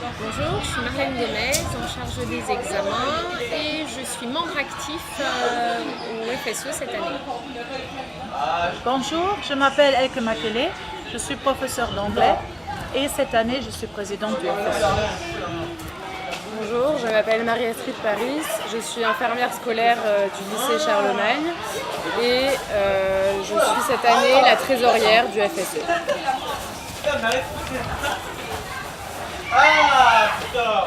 Bonjour, je suis Marlène Gomez, en charge des examens et je suis membre actif au FSE cette année. Bonjour, je m'appelle Elke Makele, je suis professeure d'anglais et cette année je suis présidente du FSE. Bonjour, je m'appelle Marie-Astrid Paris, je suis infirmière scolaire du lycée Charlemagne et je suis cette année la trésorière du FSE. Ah putain.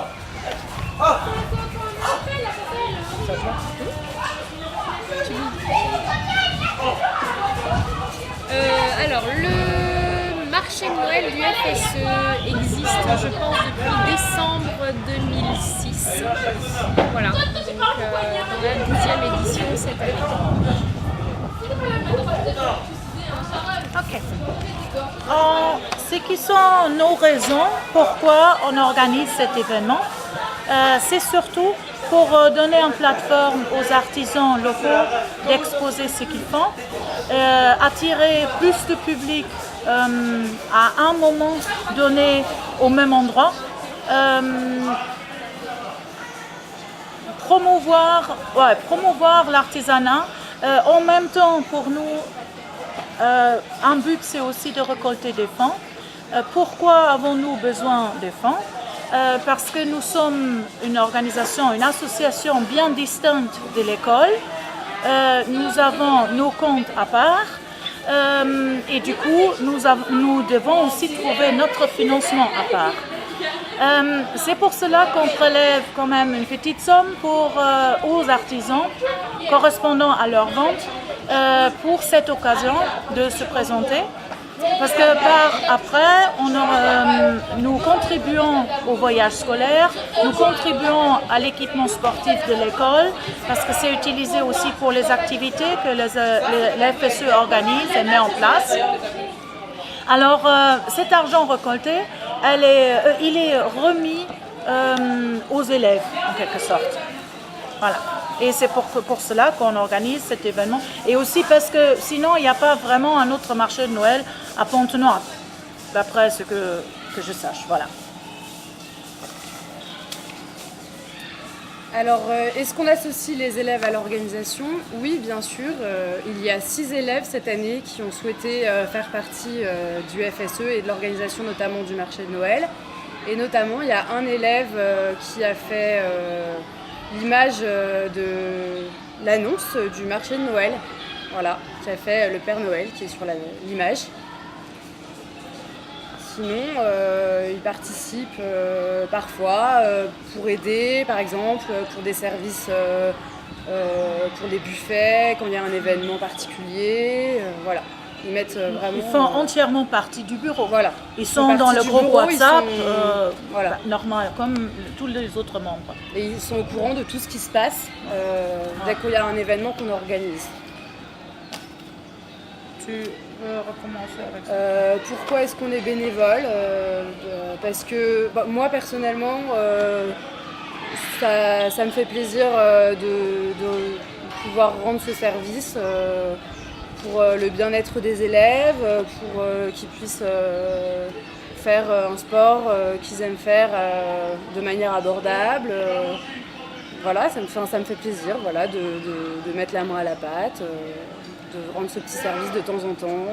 Alors, le marché de Noël du FSE existe, je pense, depuis décembre 2006. Voilà, donc la 12e édition cette année. Ok. Ce qui sont nos raisons pourquoi on organise cet événement, c'est surtout pour donner une plateforme aux artisans locaux d'exposer ce qu'ils font, attirer plus de public à un moment donné au même endroit, promouvoir l'artisanat. En même temps, pour nous, un but, c'est aussi de récolter des fonds. Pourquoi avons-nous besoin de fonds? Parce que nous sommes une organisation, une association bien distincte de l'école. Nous avons nos comptes à part et du coup, nous devons aussi trouver notre financement à part. C'est pour cela qu'on prélève quand même une petite somme aux artisans correspondant à leur vente pour cette occasion de se présenter. Parce que après, nous contribuons au voyage scolaire, nous contribuons à l'équipement sportif de l'école, parce que c'est utilisé aussi pour les activités que le FSE organise et met en place. Alors, cet argent récolté, il est remis aux élèves, en quelque sorte. Voilà. Et c'est pour cela qu'on organise cet événement. Et aussi parce que sinon, il n'y a pas vraiment un autre marché de Noël à Pontenoy, d'après ce que je sache. Voilà. Alors, est-ce qu'on associe les élèves à l'organisation? Oui, bien sûr. Il y a 6 élèves cette année qui ont souhaité faire partie du FSE et de l'organisation notamment du marché de Noël. Et notamment, il y a un élève qui a fait l'image de l'annonce du marché de Noël. Voilà, qui a fait le Père Noël qui est sur l'image. Sinon, ils participent parfois pour aider, par exemple, pour des services, pour des buffets, quand il y a un événement particulier. Voilà. Ils mettent vraiment. Ils font entièrement partie du bureau. Voilà. Ils sont dans le groupe WhatsApp, voilà. normal, comme tous les autres membres. Et ils sont au courant de tout ce qui se passe dès qu'il y a un événement qu'on organise. Tu veux recommencer avec ça? Pourquoi est-ce qu'on est bénévole? Parce que moi personnellement, ça me fait plaisir de pouvoir rendre ce service pour le bien-être des élèves, pour qu'ils puissent faire un sport qu'ils aiment faire de manière abordable. Voilà, ça me fait plaisir voilà, de mettre la main à la pâte. De rendre ce petit service de temps en temps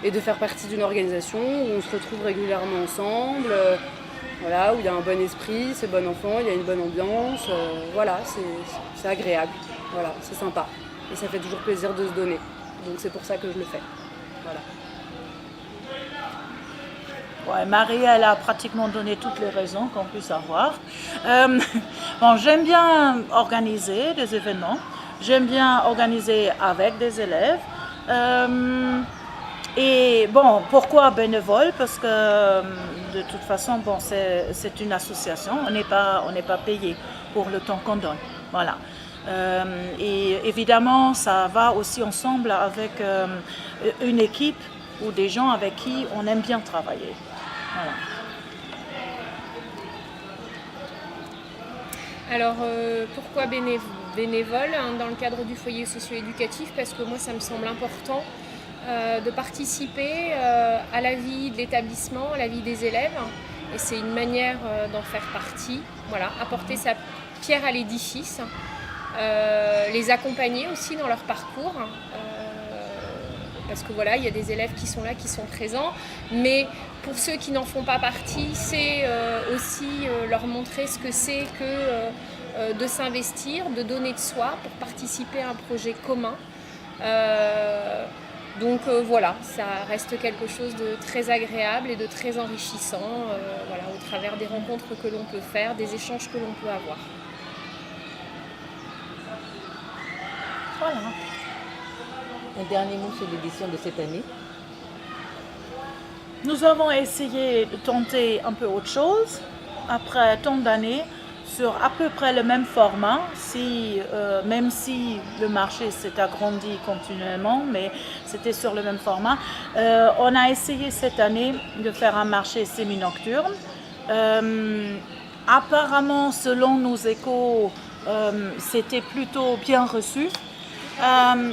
et de faire partie d'une organisation où on se retrouve régulièrement ensemble, voilà, où il y a un bon esprit, c'est bon enfant, il y a une bonne ambiance, voilà, c'est agréable, voilà, c'est sympa et ça fait toujours plaisir de se donner, donc c'est pour ça que je le fais. Voilà. Ouais, Marie, elle a pratiquement donné toutes les raisons qu'on puisse avoir. Bon, j'aime bien organiser des événements. J'aime bien organiser avec des élèves. Et bon, pourquoi bénévole? Parce que de toute façon, bon, c'est une association. On n'est pas payé pour le temps qu'on donne. Voilà. Et évidemment, ça va aussi ensemble avec une équipe ou des gens avec qui on aime bien travailler. Voilà. Alors, pourquoi bénévole dans le cadre du foyer socio-éducatif? Parce que moi, ça me semble important de participer à la vie de l'établissement, à la vie des élèves, et c'est une manière d'en faire partie. Voilà, apporter sa pierre à l'édifice, les accompagner aussi dans leur parcours. Parce que voilà, il y a des élèves qui sont là, qui sont présents, mais pour ceux qui n'en font pas partie, c'est aussi leur montrer ce que c'est que de s'investir, de donner de soi pour participer à un projet commun. Donc voilà, ça reste quelque chose de très agréable et de très enrichissant voilà, au travers des rencontres que l'on peut faire, des échanges que l'on peut avoir. Voilà. Un dernier mot sur l'édition de cette année. Nous avons essayé de tenter un peu autre chose après tant d'années sur à peu près le même format, même si le marché s'est agrandi continuellement, mais c'était sur le même format. On a essayé cette année de faire un marché semi-nocturne. Apparemment, selon nos échos, c'était plutôt bien reçu.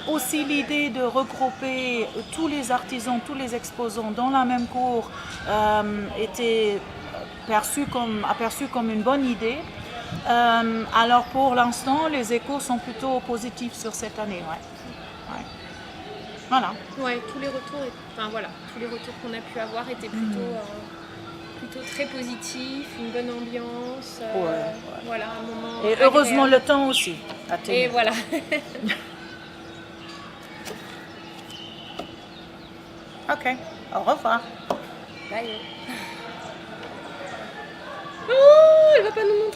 Aussi l'idée de regrouper tous les artisans, tous les exposants dans la même cour était aperçue comme une bonne idée. Alors pour l'instant, les échos sont plutôt positifs sur cette année. Ouais. Voilà. Ouais, tous les retours qu'on a pu avoir étaient plutôt très positifs, une bonne ambiance. Voilà, un moment. Et heureusement agréable. Le temps aussi. Et voilà. Ok, au revoir. Bye. Oh, elle va pas nous montrer.